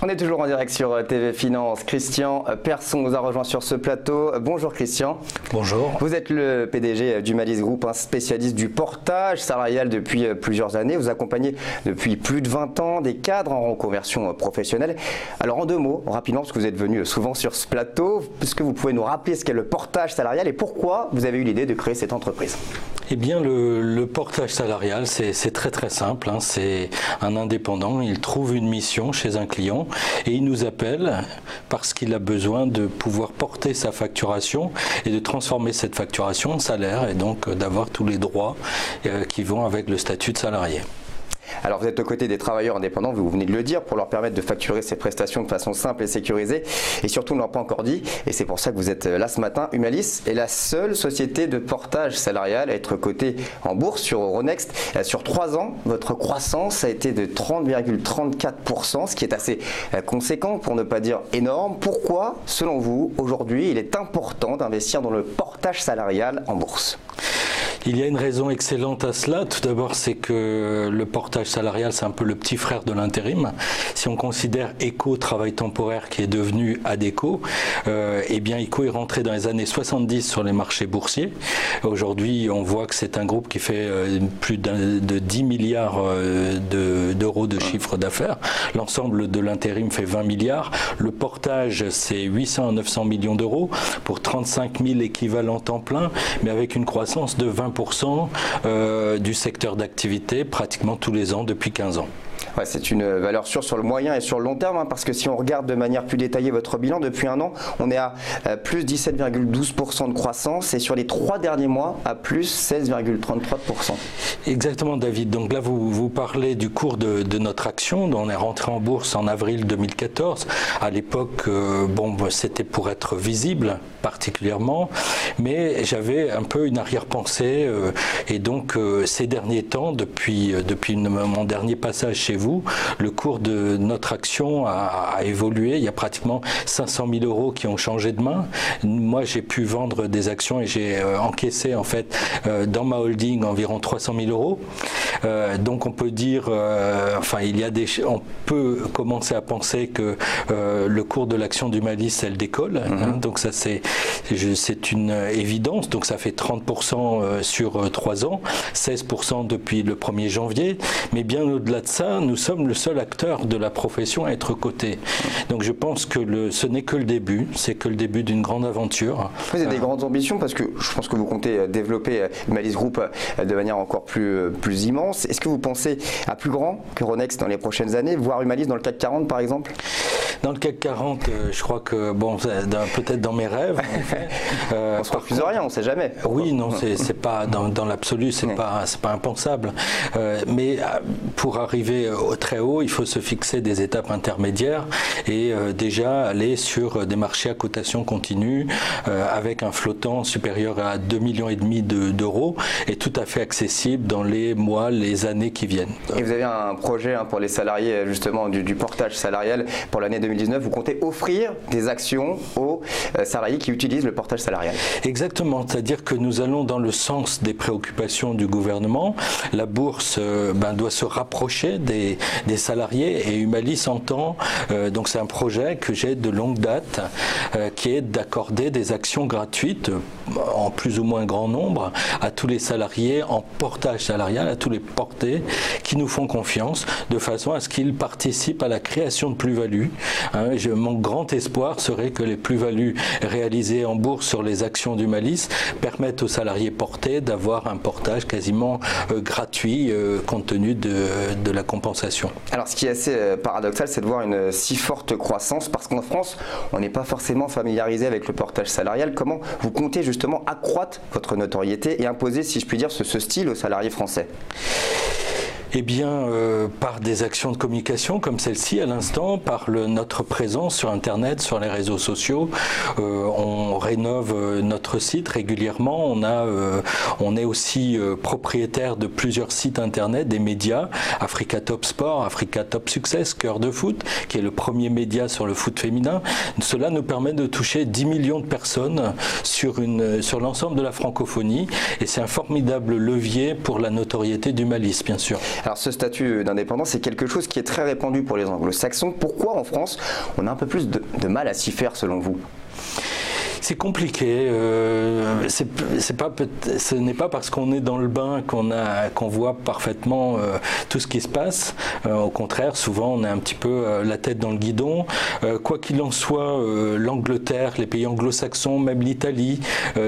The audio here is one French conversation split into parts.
On est toujours en direct sur TV Finance. Christian Persson nous a rejoint sur ce plateau. Bonjour Christian. Bonjour. Vous êtes le PDG d'Humalis Group, un spécialiste du portage salarial depuis plusieurs années. Vous accompagnez depuis plus de 20 ans des cadres en reconversion professionnelle. Alors en deux mots, rapidement, parce que vous êtes venu souvent sur ce plateau, est-ce que vous pouvez nous rappeler ce qu'est le portage salarial et pourquoi vous avez eu l'idée de créer cette entreprise? Eh bien, le portage salarial, c'est très simple. C'est un indépendant, il trouve une mission chez un client et il nous appelle parce qu'il a besoin de pouvoir porter sa facturation et de transformer cette facturation en salaire et donc d'avoir tous les droits qui vont avec le statut de salarié. Alors vous êtes aux côtés des travailleurs indépendants, vous venez de le dire, pour leur permettre de facturer ces prestations de façon simple et sécurisée. Et surtout, on ne l'a pas encore dit, et c'est pour ça que vous êtes là ce matin. Humalis est la seule société de portage salarial à être cotée en bourse sur Euronext. Sur 3 ans, votre croissance a été de 30,34%, ce qui est assez conséquent, pour ne pas dire énorme. Pourquoi, selon vous, aujourd'hui, il est important d'investir dans le portage salarial en bourse ? Il y a une raison excellente à cela. Tout d'abord, c'est que le portage salarial, c'est un peu le petit frère de l'intérim. Si on considère ECO, travail temporaire, qui est devenu ADECO, eh bien ECO est rentré dans les années 70 sur les marchés boursiers. Aujourd'hui, on voit que c'est un groupe qui fait plus de 10 milliards d'euros de chiffre d'affaires. L'ensemble de l'intérim fait 20 milliards. Le portage, c'est 800 à 900 millions d'euros pour 35 000 équivalents temps plein, mais avec une croissance de 20% du secteur d'activité pratiquement tous les ans depuis 15 ans. Ouais, c'est une valeur sûre sur le moyen et sur le long terme, parce que si on regarde de manière plus détaillée votre bilan, depuis un an, on est à plus 17,12% de croissance et sur les 3 derniers mois, à plus 16,33%. Exactement, David. Donc là, vous parlez du cours de notre action. On est rentré en bourse en avril 2014. À l'époque, c'était pour être visible particulièrement, mais j'avais un peu une arrière-pensée et donc ces derniers temps, depuis mon dernier passage chez vous, le cours de notre action a évolué. Il y a pratiquement 500 000 euros qui ont changé de main. Moi, j'ai pu vendre des actions et j'ai encaissé en fait dans ma holding environ 300 000 euros. Donc on peut dire, on peut commencer à penser que le cours de l'action d'Humalis, elle décolle. Donc ça c'est une évidence. Donc ça fait 30% sur 3 ans, 16% depuis le 1er janvier. Mais bien au-delà de ça, nous sommes le seul acteur de la profession à être coté. Donc je pense que ce n'est que le début, c'est que le début d'une grande aventure. Vous avez des grandes ambitions parce que je pense que vous comptez développer Humalis Group de manière encore plus immense. Est-ce que vous pensez à plus grand que Euronext dans les prochaines années, voire Humalis dans le CAC 40 par exemple? Dans le CAC 40, je crois que, peut-être dans mes rêves. En fait, on ne se refuse rien, on ne sait jamais. Oui, non, c'est pas dans l'absolu, c'est pas impensable. Mais pour arriver très haut, il faut se fixer des étapes intermédiaires et déjà aller sur des marchés à cotation continue avec un flottant supérieur à 2,5 millions d'euros et tout à fait accessible dans les mois, les années qui viennent. Et vous avez un projet pour les salariés justement du portage salarial pour l'année 2019. Vous comptez offrir des actions aux salariés qui utilisent le portage salarial. Exactement, c'est-à-dire que nous allons dans le sens des préoccupations du gouvernement. La bourse doit se rapprocher des salariés et Humalis entend, donc c'est un projet que j'ai de longue date, qui est d'accorder des actions gratuites en plus ou moins grand nombre à tous les salariés en portage salarial, à tous les portés qui nous font confiance, de façon à ce qu'ils participent à la création de plus-value. Mon grand espoir serait que les plus-values réalisées en bourse sur les actions d'Humalis permettent aux salariés portés d'avoir un portage quasiment gratuit compte tenu de la compensation. Alors ce qui est assez paradoxal, c'est de voir une si forte croissance parce qu'en France, on n'est pas forcément familiarisé avec le portage salarial. Comment vous comptez justement accroître votre notoriété et imposer, si je puis dire, ce style aux salariés français ? Eh bien, par des actions de communication comme celle-ci à l'instant, par notre présence sur Internet, sur les réseaux sociaux. On rénove notre site régulièrement. On est aussi propriétaire de plusieurs sites Internet, des médias, Africa Top Sport, Africa Top Success, Cœur de Foot, qui est le premier média sur le foot féminin. Cela nous permet de toucher 10 millions de personnes sur l'ensemble de la francophonie et c'est un formidable levier pour la notoriété d'Humalis, bien sûr. Alors ce statut d'indépendant, c'est quelque chose qui est très répandu pour les anglo-saxons. Pourquoi en France, on a un peu plus de mal à s'y faire selon vous ? C'est compliqué. Ce n'est pas parce qu'on est dans le bain qu'on voit parfaitement tout ce qui se passe. Au contraire, souvent on a un petit peu la tête dans le guidon. Quoi qu'il en soit, l'Angleterre, les pays anglo-saxons, même l'Italie,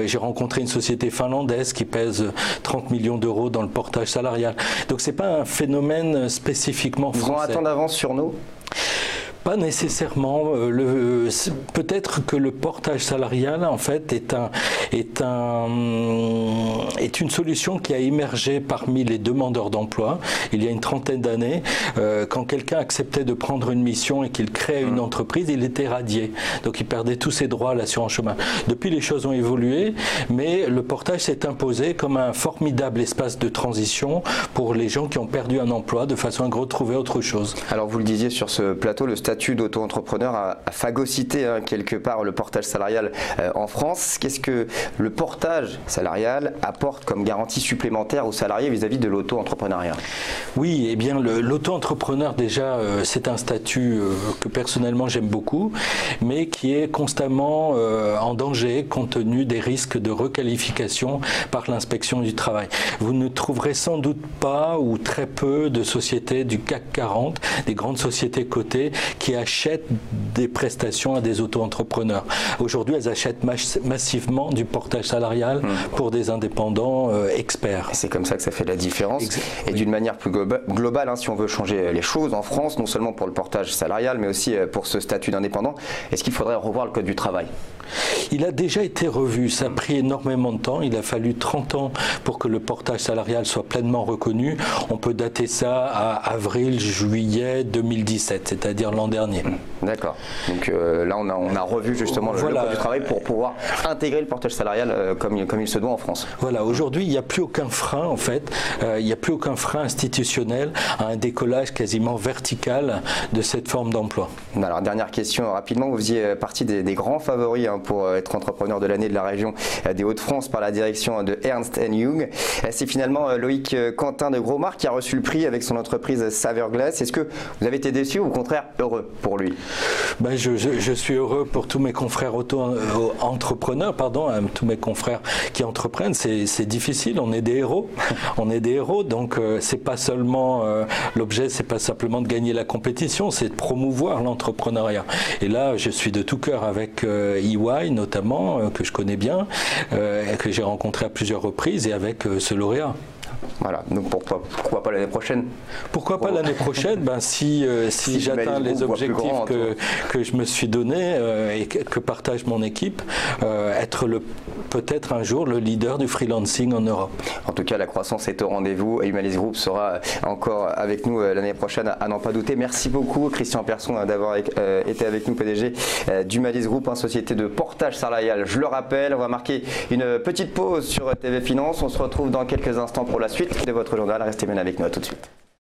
j'ai rencontré une société finlandaise qui pèse 30 millions d'euros dans le portage salarial. Donc c'est pas un phénomène spécifiquement français. Ils ont un temps d'avance sur nous ? Pas nécessairement. Peut-être que le portage salarial, en fait, est une solution qui a émergé parmi les demandeurs d'emploi il y a une trentaine d'années. Quand quelqu'un acceptait de prendre une mission et qu'il créait une entreprise, il était radié. Donc il perdait tous ses droits à l'assurance chômage. Depuis, les choses ont évolué, mais le portage s'est imposé comme un formidable espace de transition pour les gens qui ont perdu un emploi de façon à retrouver autre chose. Alors vous le disiez sur ce plateau, le statut d'auto-entrepreneur a phagocyté quelque part le portage salarial en France. Qu'est-ce que le portage salarial apporte comme garantie supplémentaire aux salariés vis-à-vis de l'auto-entrepreneuriat ? Oui, eh bien l'auto-entrepreneur déjà c'est un statut que personnellement j'aime beaucoup, mais qui est constamment en danger compte tenu des risques de requalification par l'inspection du travail. Vous ne trouverez sans doute pas ou très peu de sociétés du CAC 40, des grandes sociétés cotées qui achètent des prestations à des auto-entrepreneurs. Aujourd'hui, elles achètent massivement du portage salarial pour des indépendants experts. C'est comme ça que ça fait la différence. Et d'une manière plus globale, si on veut changer les choses en France, non seulement pour le portage salarial, mais aussi pour ce statut d'indépendant, est-ce qu'il faudrait revoir le Code du travail ? Il a déjà été revu, ça a pris énormément de temps, il a fallu 30 ans pour que le portage salarial soit pleinement reconnu. On peut dater ça à avril-juillet 2017, c'est-à-dire l'an dernier. D'accord. Donc là, on a revu justement le Code du travail pour pouvoir intégrer le portage salarial comme il se doit en France. Voilà, aujourd'hui, il n'y a plus aucun frein, en fait, il n'y a plus aucun frein institutionnel à un décollage quasiment vertical de cette forme d'emploi. Alors, dernière question, rapidement, vous faisiez partie des grands favoris pour être entrepreneur de l'année de la région des Hauts-de-France par la direction de Ernst & Young. C'est finalement Loïc Quentin de Grosmar qui a reçu le prix avec son entreprise Saverglass. Est-ce que vous avez été déçu ou au contraire heureux pour lui ? Je suis heureux pour tous mes confrères auto-entrepreneurs, tous mes confrères qui entreprennent. C'est difficile, on est des héros. On est des héros, donc c'est pas seulement l'objet, c'est pas simplement de gagner la compétition, c'est de promouvoir l'entrepreneuriat. Et là, je suis de tout cœur avec EY notamment, que je connais bien, que j'ai rencontré à plusieurs reprises, et avec ce lauréat. Voilà, donc pourquoi pas l'année prochaine ? Pourquoi pas l'année prochaine ? Si j'atteins les objectifs que je me suis donné et que partage mon équipe, être peut-être un jour le leader du freelancing en Europe. En tout cas, la croissance est au rendez-vous et Humalis Group sera encore avec nous l'année prochaine, à n'en pas douter. Merci beaucoup Christian Persson d'avoir été avec nous, PDG d'Humalis Group, une société de portage salarial. Je le rappelle, on va marquer une petite pause sur TV Finance. On se retrouve dans quelques instants pour la suite de votre journal. Restez bien avec nous, à tout de suite.